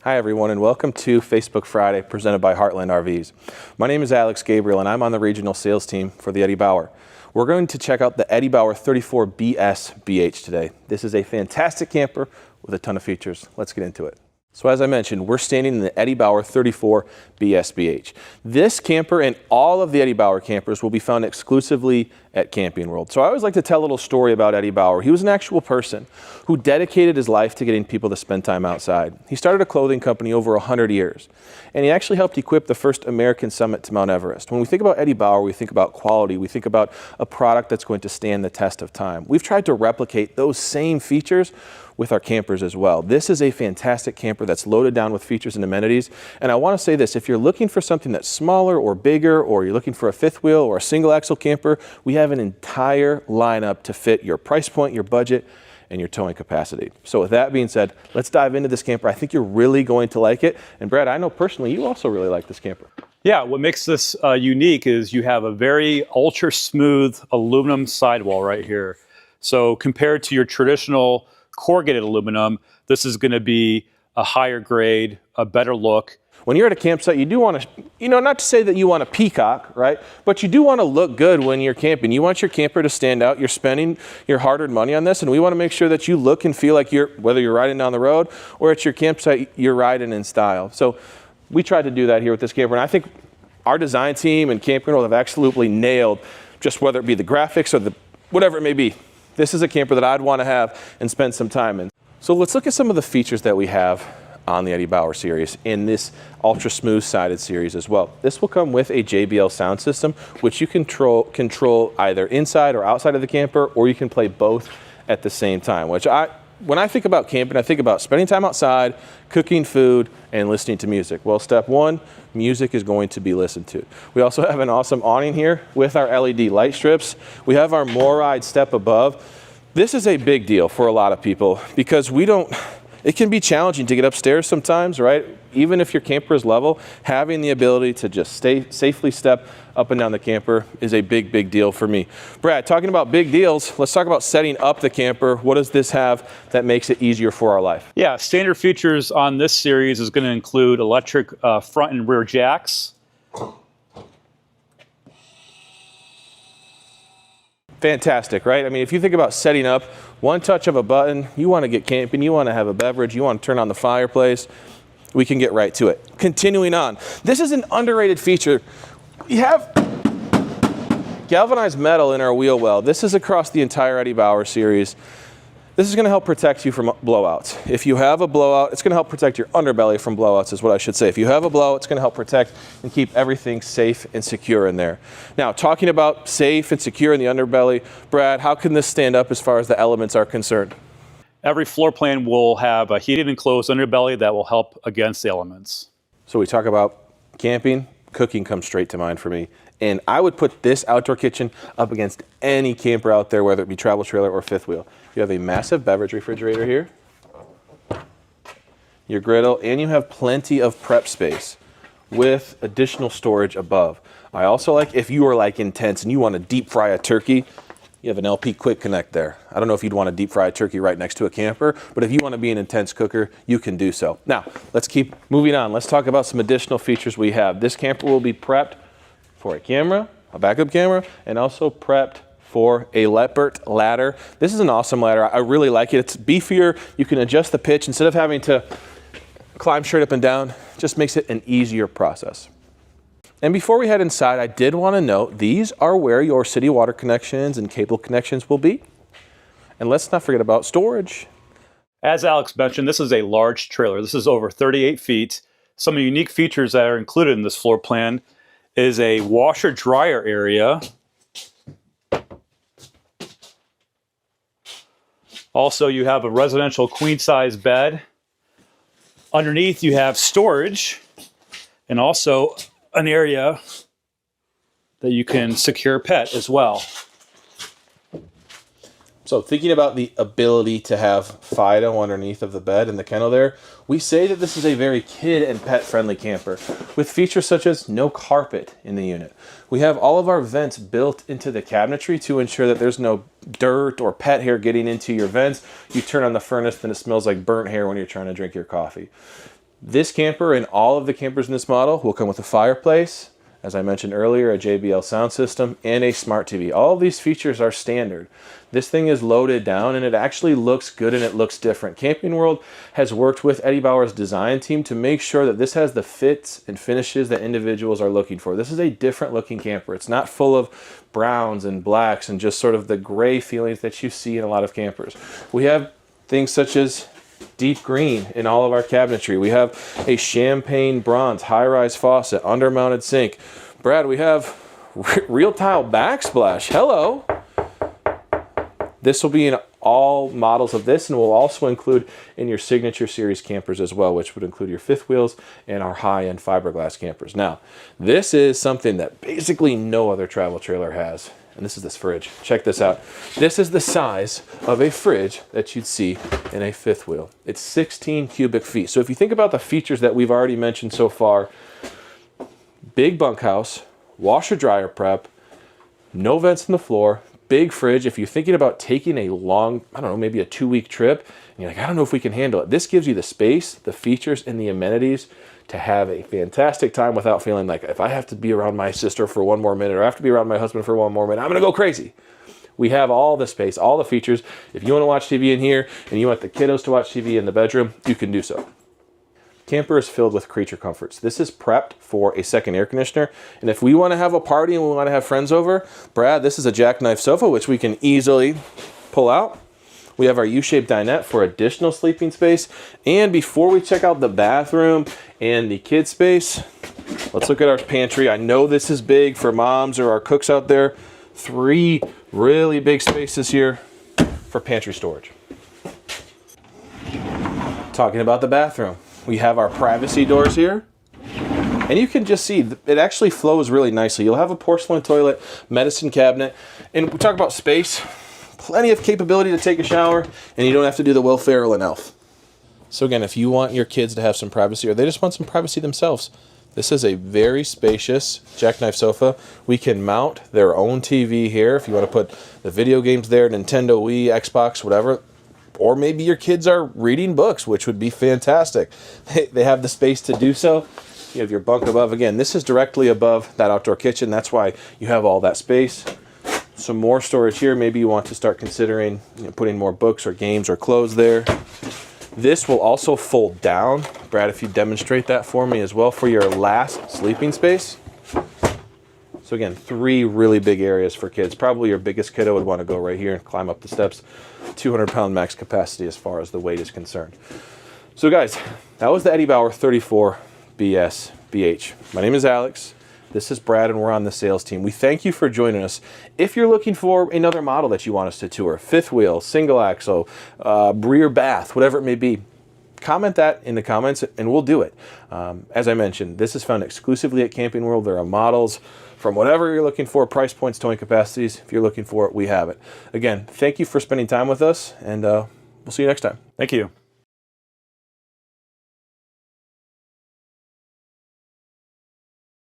Hi everyone, and welcome to Facebook Friday presented by Heartland RVs. My name is Alex Gabriel and I'm on the regional sales team for the Eddie Bauer. We're going to check out the Eddie Bauer 34BSBH today. This is a fantastic camper with a ton of features. Let's get into it. So as I mentioned, we're standing in the Eddie Bauer 34BSBH. This camper and all of the Eddie Bauer campers will be found exclusively at Camping World. So I always like to tell a little story about Eddie Bauer. He was an actual person who dedicated his life to getting people to spend time outside. He started a clothing company over 100 years, and he actually helped equip the first American summit to Mount Everest. When we think about Eddie Bauer, we think about quality. We think about a product that's going to stand the test of time. We've tried to replicate those same features with our campers as well. This is a fantastic camper that's loaded down with features and amenities. And I want to say this, if you're looking for something that's smaller or bigger, or you're looking for a fifth wheel or a single axle camper, we have an entire lineup to fit your price point, your budget, and your towing capacity. So with that being said, let's dive into this camper. I think you're really going to like it. And Brad, I know personally you also really like this camper. Yeah, what makes this unique is you have a very ultra smooth aluminum sidewall right here. So compared to your traditional corrugated aluminum, this is going to be a higher grade, a better look. When you're at a campsite, you do want to, not to say that you want to peacock, right? But you do want to look good when you're camping. You want your camper to stand out. You're spending your hard-earned money on this, and we want to make sure that you look and feel like whether you're riding down the road or at your campsite, you're riding in style. So we tried to do that here with this camper, and I think our design team and Camping World have absolutely nailed just whether it be the graphics or whatever it may be. This is a camper that I'd want to have and spend some time in. So let's look at some of the features that we have on the Eddie Bauer series in this ultra smooth sided series as well. This will come with a JBL sound system, which you control either inside or outside of the camper, or you can play both at the same time, which when I think about camping, I think about spending time outside, cooking food, and listening to music. Well, step one, music is going to be listened to. We also have an awesome awning here with our LED light strips. We have our MORryde Step Above. This is a big deal for a lot of people because it can be challenging to get upstairs sometimes, right? Even if your camper is level, having the ability to just safely step up and down the camper is a big, big deal for me. Brad, talking about big deals, let's talk about setting up the camper. What does this have that makes it easier for our life? Yeah, standard features on this series is going to include electric front and rear jacks. Fantastic, right? I mean, if you think about setting up, one touch of a button, you want to get camping, you want to have a beverage, you want to turn on the fireplace, we can get right to it. Continuing on, this is an underrated feature. We have galvanized metal in our wheel well. This is across the entire Eddie Bauer series. This is going to help protect you from blowouts. If you have a blowout, it's going to help protect your underbelly from blowouts is what I should say. If you have a blowout, it's going to help protect and keep everything safe and secure in there. Now, talking about safe and secure in the underbelly, Brad, how can this stand up as far as the elements are concerned? Every floor plan will have a heated and closed underbelly that will help against the elements. So we talk about camping, cooking comes straight to mind for me. And I would put this outdoor kitchen up against any camper out there, whether it be travel trailer or fifth wheel. You have a massive beverage refrigerator here, your griddle, and you have plenty of prep space with additional storage above. I also like if you are like intense and you want to deep fry a turkey, you have an LP quick connect there. I don't know if you'd want to deep fry a turkey right next to a camper, but if you want to be an intense cooker, you can do so. Now, let's keep moving on. Let's talk about some additional features we have. This camper will be prepped for a camera, a backup camera, and also prepped for a Leopard ladder. This is an awesome ladder. I really like it. It's beefier. You can adjust the pitch instead of having to climb straight up and down. It just makes it an easier process. And before we head inside, I did want to note these are where your city water connections and cable connections will be. And let's not forget about storage. As Alex mentioned, this is a large trailer. This is over 38 feet. Some of the unique features that are included in this floor plan is a washer dryer area. Also, you have a residential queen size bed. Underneath you have storage and also an area that you can secure pet as well. So thinking about the ability to have Fido underneath of the bed and the kennel there, we say that this is a very kid and pet friendly camper with features such as no carpet in the unit. We have all of our vents built into the cabinetry to ensure that there's no dirt or pet hair getting into your vents. You turn on the furnace and it smells like burnt hair when you're trying to drink your coffee. This camper and all of the campers in this model will come with a fireplace, as I mentioned earlier, a JBL sound system, and a smart TV. All of these features are standard. This thing is loaded down and it actually looks good and it looks different. Camping World has worked with Eddie Bauer's design team to make sure that this has the fits and finishes that individuals are looking for. This is a different looking camper. It's not full of browns and blacks and just sort of the gray feelings that you see in a lot of campers. We have things such as deep green in all of our cabinetry. We have a champagne bronze high-rise faucet, undermounted sink. Brad, we have real tile backsplash. Hello. This will be in all models of this, and will also include in your signature series campers as well, which would include your fifth wheels and our high-end fiberglass campers. Now, this is something that basically no other travel trailer has. And this is this fridge. Check this out. This is the size of a fridge that you'd see in a fifth wheel. It's 16 cubic feet. So if you think about the features that we've already mentioned so far, big bunkhouse, washer dryer prep, no vents in the floor, big fridge. If you're thinking about taking a long, I don't know, maybe a 2-week trip, and you're like, I don't know if we can handle it. This gives you the space, the features, and the amenities to have a fantastic time without feeling like, if I have to be around my sister for one more minute or I have to be around my husband for one more minute, I'm gonna go crazy. We have all the space, all the features. If you wanna watch TV in here and you want the kiddos to watch TV in the bedroom, you can do so. Camper is filled with creature comforts. This is prepped for a second air conditioner. And if we wanna have a party and we wanna have friends over, Brad, this is a jackknife sofa, which we can easily pull out. We have our U-shaped dinette for additional sleeping space. And before we check out the bathroom and the kid space, let's look at our pantry. I know this is big for moms or our cooks out there. 3 really big spaces here for pantry storage. Talking about the bathroom, we have our privacy doors here. And you can just see, it actually flows really nicely. You'll have a porcelain toilet, medicine cabinet, and we talk about space. Plenty of capability to take a shower, and you don't have to do the Will Ferrell and Elf. So again, if you want your kids to have some privacy, or they just want some privacy themselves, this is a very spacious jackknife sofa. We can mount their own TV here if you want to put the video games there, Nintendo Wii, Xbox, whatever. Or maybe your kids are reading books, which would be fantastic. They have the space to do so. You have your bunk above. Again, this is directly above that outdoor kitchen. That's why you have all that space. Some more storage here. Maybe you want to start considering putting more books or games or clothes there. This will also fold down. Brad, if you demonstrate that for me as well for your last sleeping space. So again, 3 really big areas for kids. Probably your biggest kiddo would want to go right here and climb up the steps. 200-pound max capacity as far as the weight is concerned. So guys, that was the Eddie Bauer 34BSBH. My name is Alex. This is Brad, and we're on the sales team. We thank you for joining us. If you're looking for another model that you want us to tour, fifth wheel, single axle, rear bath, whatever it may be, comment that in the comments and we'll do it. As I mentioned, this is found exclusively at Camping World. There are models from whatever you're looking for, price points, towing capacities. If you're looking for it, we have it. Again, thank you for spending time with us, and we'll see you next time. Thank you.